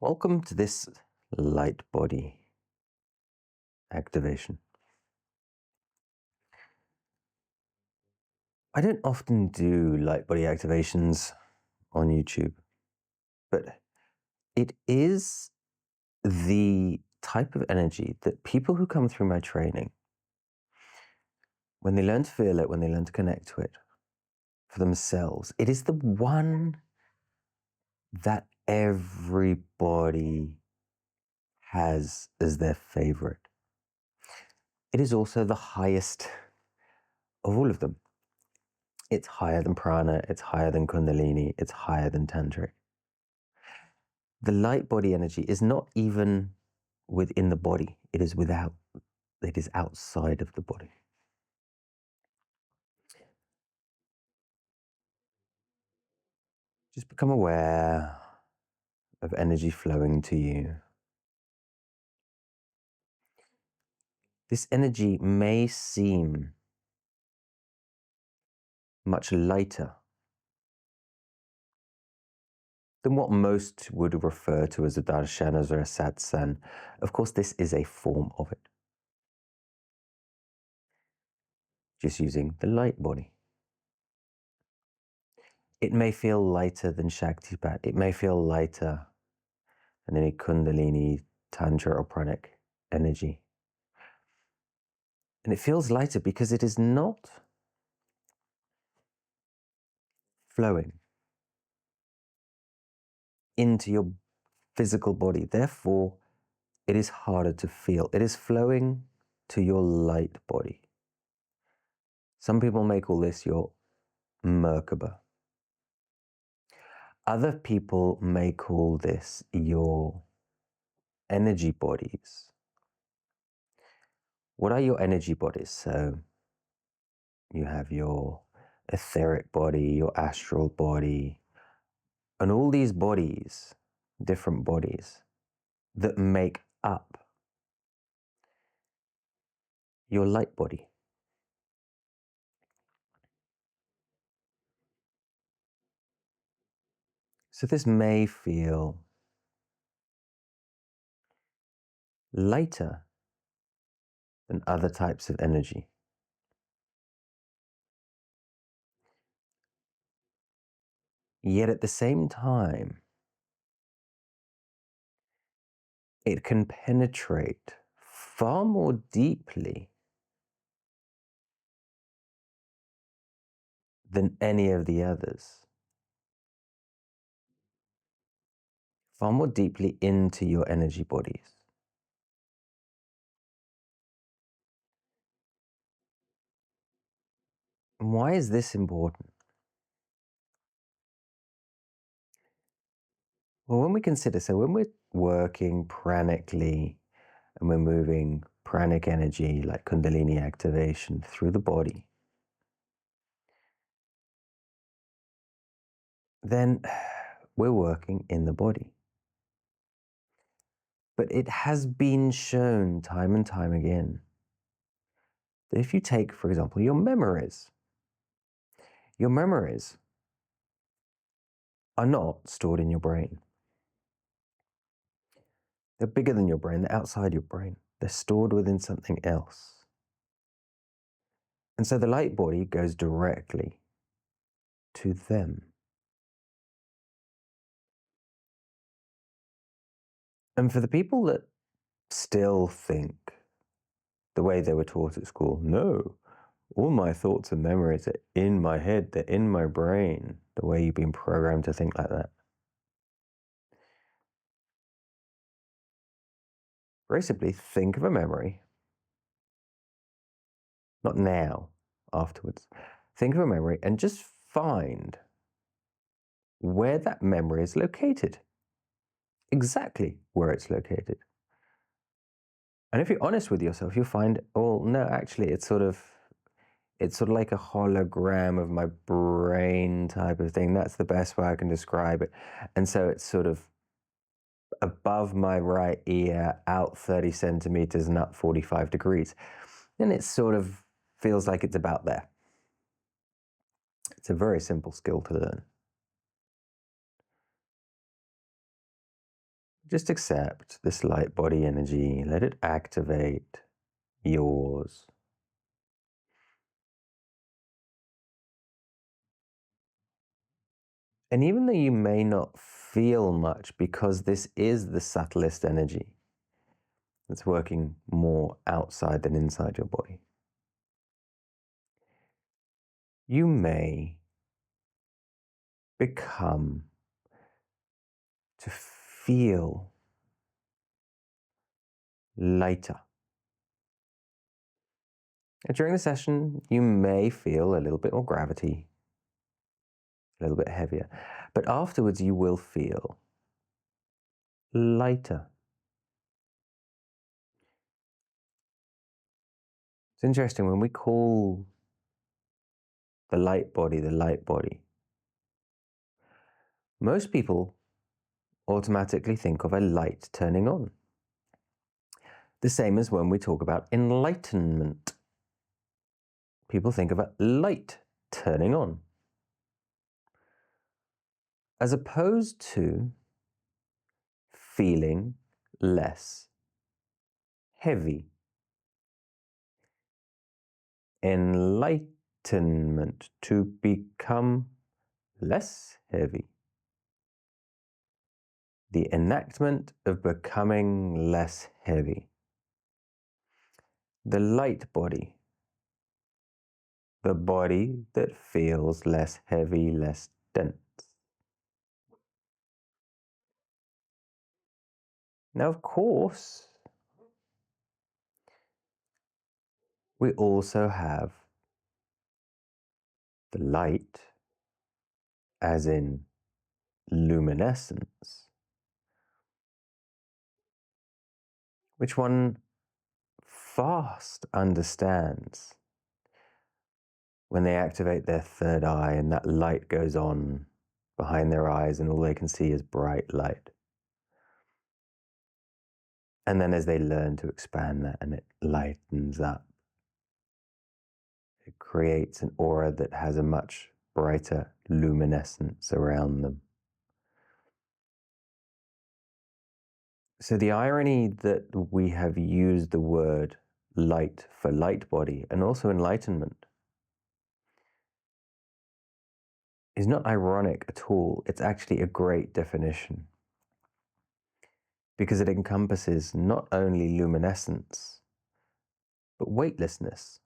Welcome to this light body activation. I don't often do light body activations on YouTube, but it is the type of energy that people who come through my training, when they learn to feel it, when they learn to connect to it for themselves, it is the one that everybody has as their favorite. It is also the highest of all of them. It's higher than Prana, it's higher than Kundalini, it's higher than Tantra. The light body energy is not even within the body, it is outside of the body. Just become aware of energy flowing to you. This energy may seem much lighter than what most would refer to as a darshanas or a satsang. Of course, this is a form of it. Just using the light body. It may feel lighter than Shakitpat. It may feel lighter than any Kundalini, Tantra, or pranic energy. And it feels lighter because it is not flowing into your physical body. Therefore, it is harder to feel. It is flowing to your light body. Some people may call this your Merkabah. Other people may call this your energy bodies. What are your energy bodies? So you have your etheric body, your astral body, and all these bodies, different bodies, that make up your light body. So this may feel lighter than other types of energy. Yet at the same time, it can penetrate far more deeply than any of the others. Far more deeply into your energy bodies. And why is this important? Well, when we consider, so when we're working pranically and we're moving pranic energy like Kundalini activation through the body, then we're working in the body. But it has been shown time and time again that if you take, for example, your memories are not stored in your brain. They're bigger than your brain, they're outside your brain. They're stored within something else. And so the light body goes directly to them. And for the people that still think the way they were taught at school, no, all my thoughts and memories are in my head, they're in my brain, the way you've been programmed to think like that. Very simply, think of a memory, not now, afterwards. Think of a memory and just find where that memory is located. Exactly where it's located. And if you're honest with yourself, you'll find, oh, no, actually, it's sort of like a hologram of my brain type of thing. That's the best way I can describe it. And so it's sort of above my right ear, out 30 centimeters and up 45 degrees. And it sort of feels like it's about there. It's a very simple skill to learn. Just accept this light body energy. Let it activate yours. And even though you may not feel much, because this is the subtlest energy that's working more outside than inside your body, you may become to feel lighter. And during the session, you may feel a little bit more gravity, a little bit heavier, but afterwards you will feel lighter. It's interesting, when we call the light body, most people automatically think of a light turning on. The same as when we talk about enlightenment. People think of a light turning on, as opposed to feeling less heavy. Enlightenment, to become less heavy. The enactment of becoming less heavy. The light body. The body that feels less heavy, less dense. Now, of course, we also have the light, as in luminescence, which one fast understands when they activate their third eye and that light goes on behind their eyes and all they can see is bright light. And then as they learn to expand that and it lightens up, it creates an aura that has a much brighter luminescence around them. So the irony that we have used the word light for light body and also enlightenment is not ironic at all. It's actually a great definition, because it encompasses not only luminescence, but weightlessness.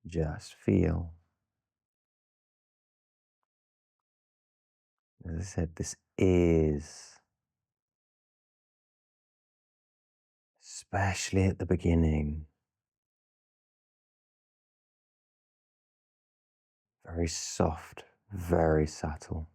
Just feel. As I said, this is, especially at the beginning, very soft, very subtle.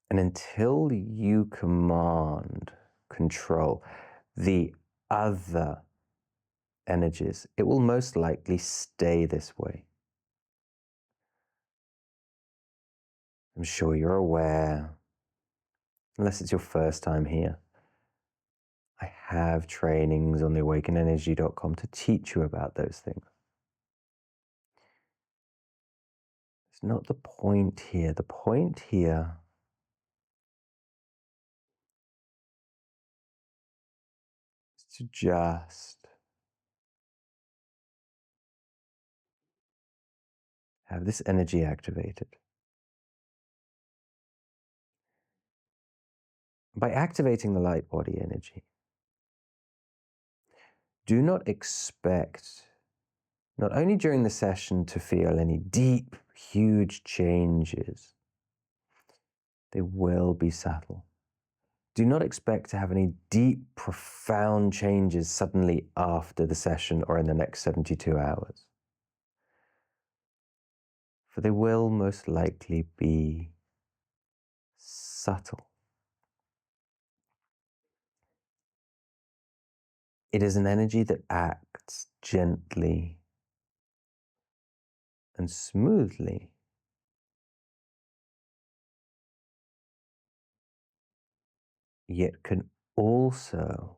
And until you command, control the other energies, it will most likely stay this way. I'm sure you're aware, unless it's your first time here, I have trainings on the awakenenergy.com to teach you about those things. It's not the point here. The point here is to just have this energy activated. By activating the light body energy, do not expect, not only during the session, to feel any deep, huge changes. They will be subtle. Do not expect to have any deep, profound changes suddenly after the session or in the next 72 hours. For they will most likely be subtle. It is an energy that acts gently and smoothly, yet can also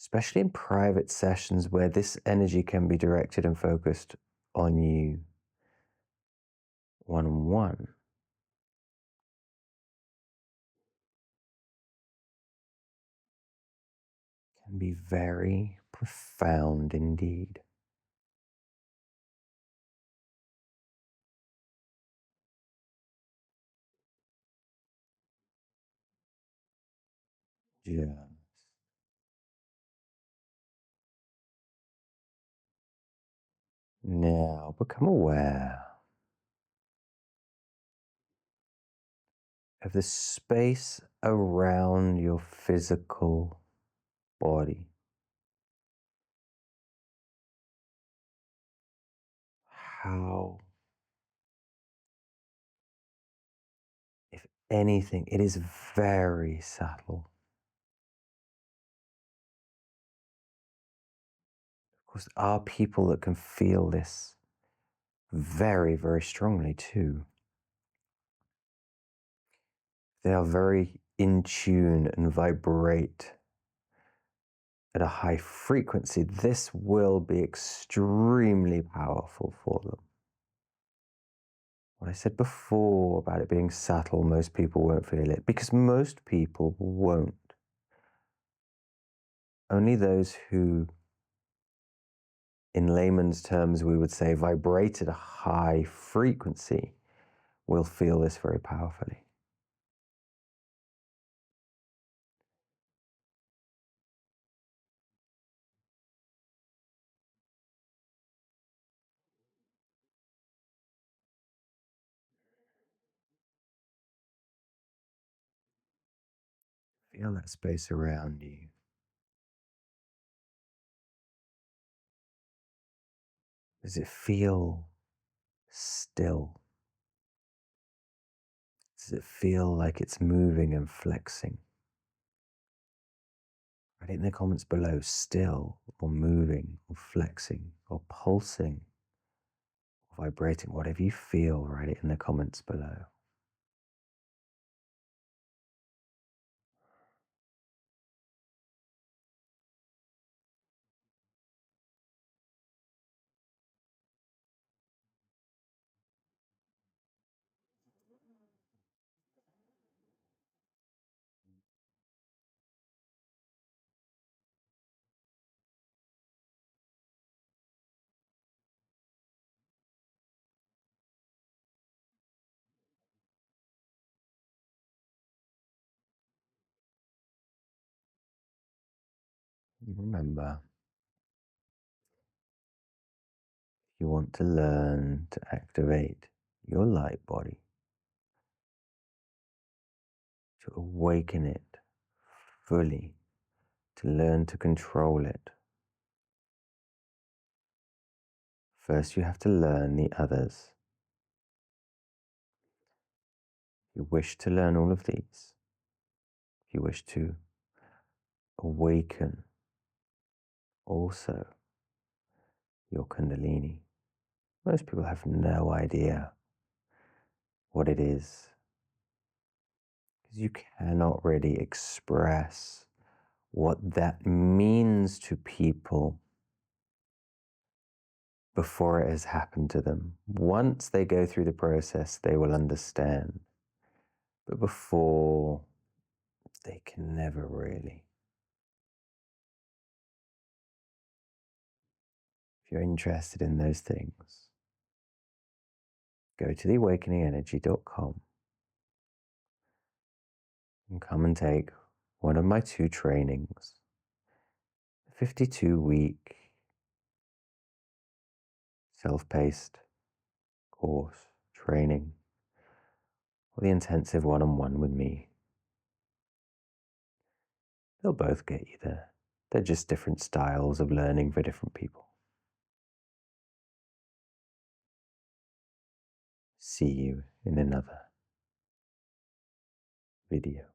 especially in private sessions where this energy can be directed and focused on you one-on-one. Can be very profound indeed. Just now become aware of the space around your physical body. How, if anything, it is very subtle. Of course, there are people that can feel this very, very strongly too. They are very in tune and vibrate at a high frequency. This will be extremely powerful for them. What I said before about it being subtle, most people won't feel it, because most people won't. Only those who, in layman's terms, we would say vibrate at a high frequency, will feel this very powerfully. Feel that space around you. Does it feel still? Does it feel like it's moving and flexing? Write it in the comments below, still or moving or flexing or pulsing or vibrating, whatever you feel, write it in the comments below. Remember, you want to learn to activate your light body, to awaken it fully, to learn to control it. First, you have to learn the others. You wish to learn all of these. You wish to awaken also your Kundalini. Most people have no idea what it is, because you cannot really express what that means to people before it has happened to them. Once they go through the process, they will understand. But before, they can never really. If you're interested in those things, go to theawakeningenergy.com and come and take one of my 2 trainings, a 52-week self-paced course training, or the intensive one-on-one with me. They'll both get you there. They're just different styles of learning for different people. See you in another video.